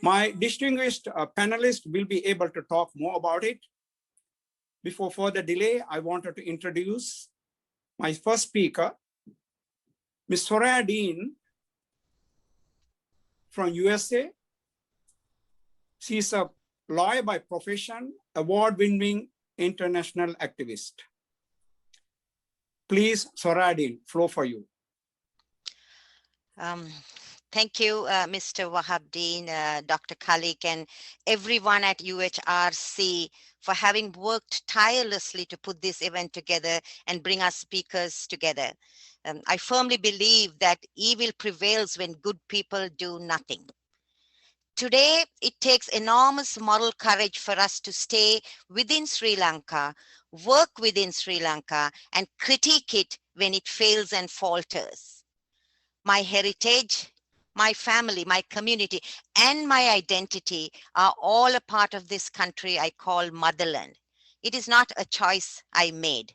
My distinguished panelists will be able to talk more about it. Before further delay, I wanted to introduce my first speaker, Ms. Soraya Deen from USA. She's a lawyer by profession, award-winning international activist. Please, Soraya Deen, floor for you. Thank you, Mr. Wahabdeen, Dr. Khalik, and everyone at UHRC for having worked tirelessly to put this event together and bring our speakers together. I firmly believe that evil prevails when good people do nothing. Today, it takes enormous moral courage for us to stay within Sri Lanka, work within Sri Lanka, and critique it when it fails and falters. My heritage, my family, my community, and my identity are all a part of this country I call motherland. It is not a choice I made.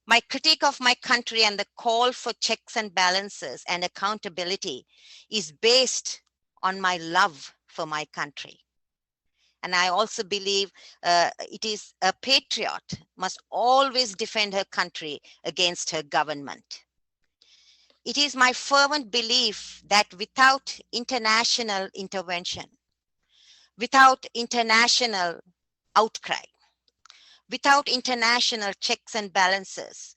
My critique of my country and the call for checks and balances and accountability is based on my love for my country. And I also believe it is a patriot must always defend her country against her government. It is my fervent belief that without international intervention, without international outcry, without international checks and balances,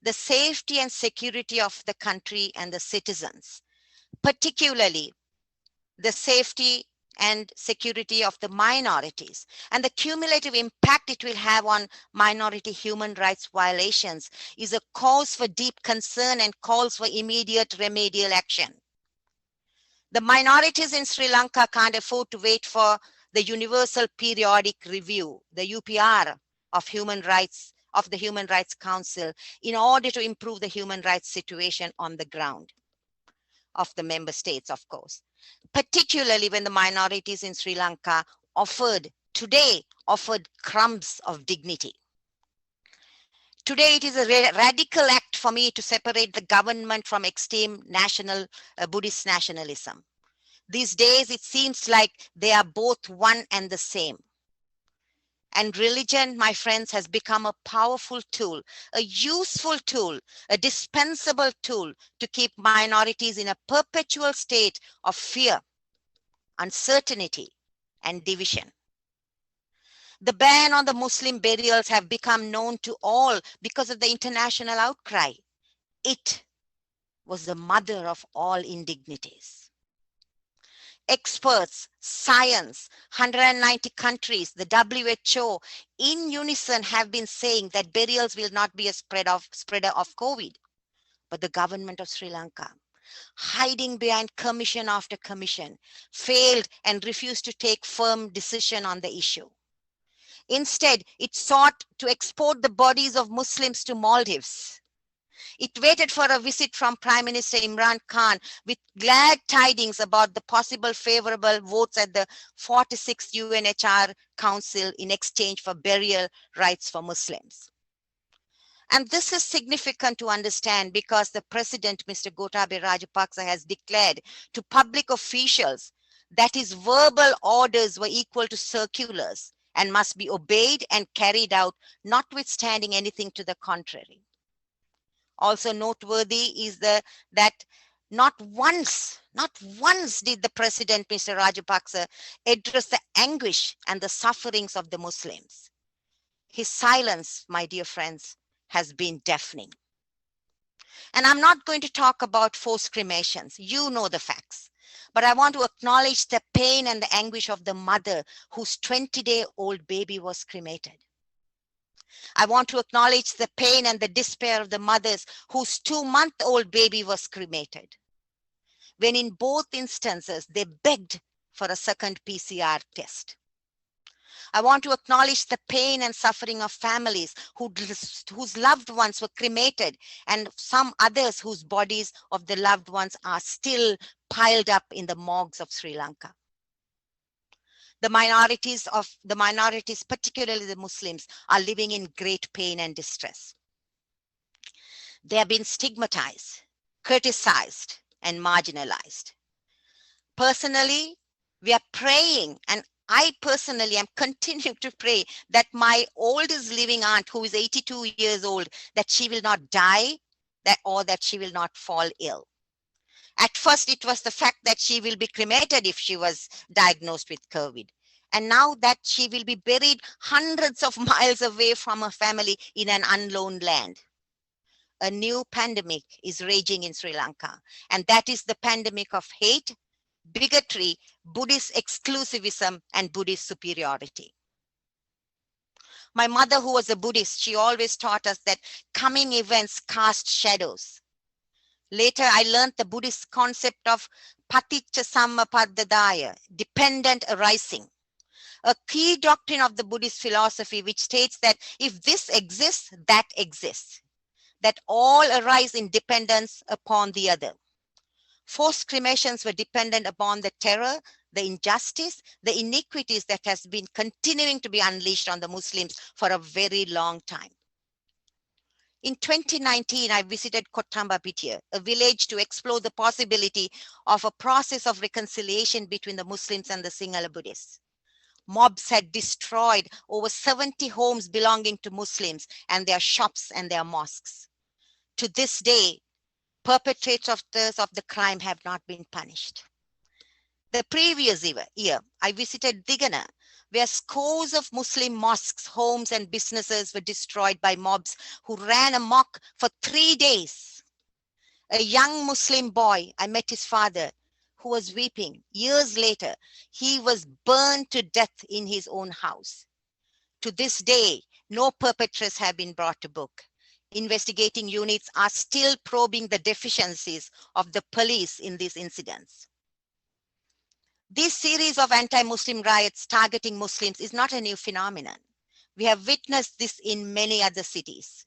the safety and security of the country and the citizens, particularly the safety and security of the minorities and the cumulative impact it will have on minority human rights violations is a cause for deep concern and calls for immediate remedial action. The minorities in Sri Lanka can't afford to wait for the Universal Periodic Review, the UPR of human rights, of the Human Rights Council, in order to improve the human rights situation on the ground of the member states, of course, particularly when the minorities in Sri Lanka today offered crumbs of dignity. Today, it is a radical act for me to separate the government from extreme Buddhist nationalism. These days, it seems like they are both one and the same. And religion, my friends, has become a powerful tool, a useful tool, a dispensable tool to keep minorities in a perpetual state of fear, uncertainty, and division. The ban on the Muslim burials have become known to all because of the international outcry. It was the mother of all indignities. Experts, science, 190 countries, the WHO, in unison have been saying that burials will not be a spreader of COVID. But the government of Sri Lanka, hiding behind commission after commission, failed and refused to take firm decision on the issue. Instead, it sought to export the bodies of Muslims to Maldives. It waited for a visit from Prime Minister Imran Khan with glad tidings about the possible favorable votes at the 46th UNHRC Council in exchange for burial rights for Muslims. And this is significant to understand because the President, Mr. Gotabaya Rajapaksa, has declared to public officials that his verbal orders were equal to circulars and must be obeyed and carried out, notwithstanding anything to the contrary. Also noteworthy is that not once did the President, Mr. Rajapaksa, address the anguish and the sufferings of the Muslims. His silence, my dear friends, has been deafening. And I'm not going to talk about forced cremations. You know the facts. But I want to acknowledge the pain and the anguish of the mother whose 20-day-old baby was cremated. I want to acknowledge the pain and the despair of the mothers whose 2-month-old baby was cremated, when in both instances they begged for a second PCR test. I want to acknowledge the pain and suffering of families whose loved ones were cremated and some others whose bodies of the loved ones are still piled up in the morgues of Sri Lanka. The minorities, particularly the Muslims, are living in great pain and distress. They have been stigmatized, criticized, and marginalized. Personally, We are praying, and I personally am continuing to pray that my oldest living aunt, who is 82 years old, that she will not die, or that she will not fall ill. At first, it was the fact that she will be cremated if she was diagnosed with COVID. And now that she will be buried hundreds of miles away from her family in an unknown land. A new pandemic is raging in Sri Lanka, and that is the pandemic of hate, bigotry, Buddhist exclusivism, and Buddhist superiority. My mother, who was a Buddhist, she always taught us that coming events cast shadows. Later, I learned the Buddhist concept of paticca samuppadaya, dependent arising, a key doctrine of the Buddhist philosophy, which states that if this exists, that exists, that all arise in dependence upon the other. Forced cremations were dependent upon the terror, the injustice, the iniquities that has been continuing to be unleashed on the Muslims for a very long time. In 2019, I visited Kottambapitiya, a village, to explore the possibility of a process of reconciliation between the Muslims and the Sinhala Buddhists. Mobs had destroyed over 70 homes belonging to Muslims and their shops and their mosques. To this day, perpetrators of the crime have not been punished. The previous year, I visited Digana, where scores of Muslim mosques, homes, and businesses were destroyed by mobs who ran amok for 3 days. A young Muslim boy, I met his father, who was weeping. Years later, he was burned to death in his own house. To this day, no perpetrators have been brought to book. Investigating units are still probing the deficiencies of the police in these incidents. This series of anti-Muslim riots targeting Muslims is not a new phenomenon. We have witnessed this in many other cities.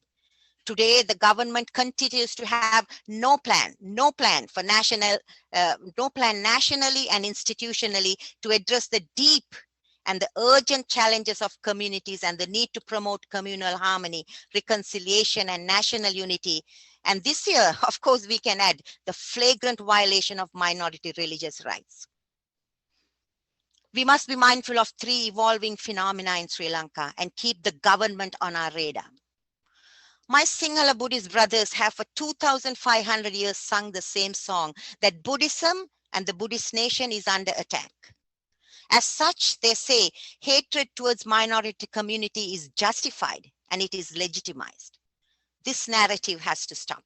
Today, the government continues to have no plan nationally and institutionally to address the deep and the urgent challenges of communities and the need to promote communal harmony, reconciliation, and national unity. And this year, of course, we can add the flagrant violation of minority religious rights. We must be mindful of 3 evolving phenomena in Sri Lanka and keep the government on our radar. My Sinhala Buddhist brothers have for 2,500 years sung the same song, that Buddhism and the Buddhist nation is under attack. As such, they say hatred towards minority community is justified and it is legitimized. This narrative has to stop.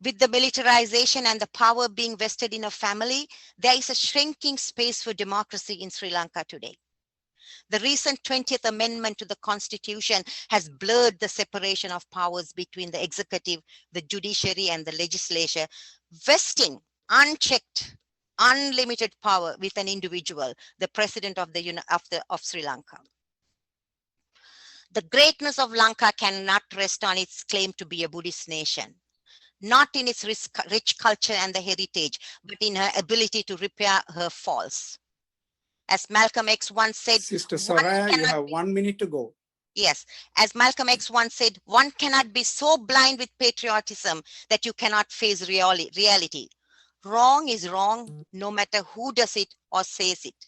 With the militarization and the power being vested in a family, there is a shrinking space for democracy in Sri Lanka today. The recent 20th Amendment to the Constitution has blurred the separation of powers between the executive, the judiciary, and the legislature, vesting unchecked, unlimited power with an individual, the president of Sri Lanka. The greatness of Lanka cannot rest on its claim to be a Buddhist nation, not in its rich culture and the heritage, but in her ability to repair her faults. As Malcolm X once said, Sister Soraya, you have 1 minute to go. Yes, as Malcolm X once said, one cannot be so blind with patriotism that you cannot face reality. Wrong is wrong, no matter who does it or says it.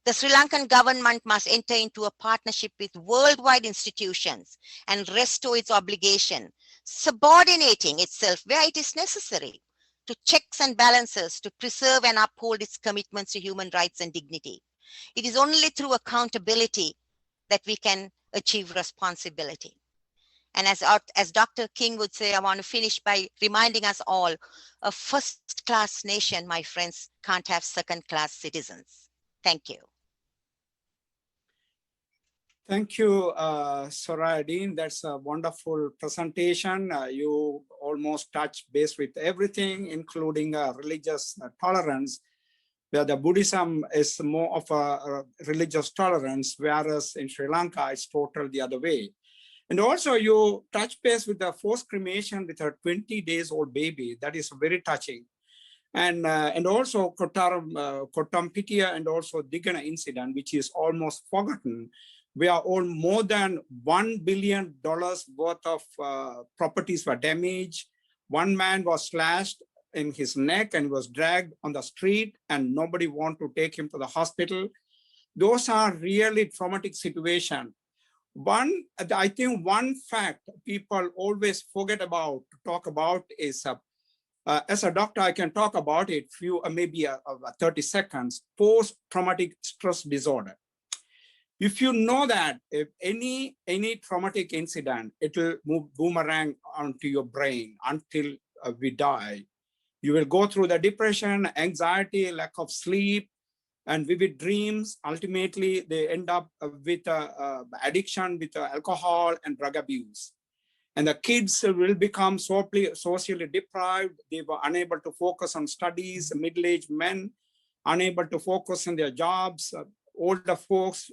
The Sri Lankan government must enter into a partnership with worldwide institutions and restore its obligation, subordinating itself where it is necessary to checks and balances to preserve and uphold its commitments to human rights and dignity. It is only through accountability that we can achieve responsibility. And as Dr. King would say, I want to finish by reminding us all, a first-class nation, my friends, can't have second-class citizens. Thank you. Thank you, Soraya Deen. That's a wonderful presentation. You almost touched base with everything, including religious tolerance, where the Buddhism is more of a religious tolerance, whereas in Sri Lanka, it's totally the other way. And also you touch base with the forced cremation with her 20 days old baby. That is very touching. And also Kottambapitiya and also Digana incident, which is almost forgotten, where more than $1 billion worth of properties were damaged. One man was slashed in his neck and was dragged on the street and nobody wanted to take him to the hospital. Those are really traumatic situations. I think one fact people always forget about to talk about is, as a doctor, I can talk about it maybe 30 seconds, post-traumatic stress disorder. If you know that if any traumatic incident, it will move boomerang onto your brain until we die. You will go through the depression, anxiety, lack of sleep, and vivid dreams. Ultimately, they end up with addiction, with alcohol and drug abuse. And the kids will become socially deprived. They were unable to focus on studies. Middle-aged men unable to focus on their jobs. Older folks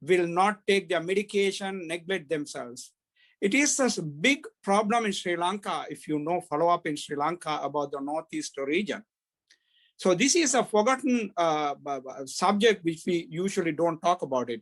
will not take their medication, neglect themselves. It is a big problem in Sri Lanka, if you know, follow up in Sri Lanka about the Northeast region. So this is a forgotten subject which we usually don't talk about it.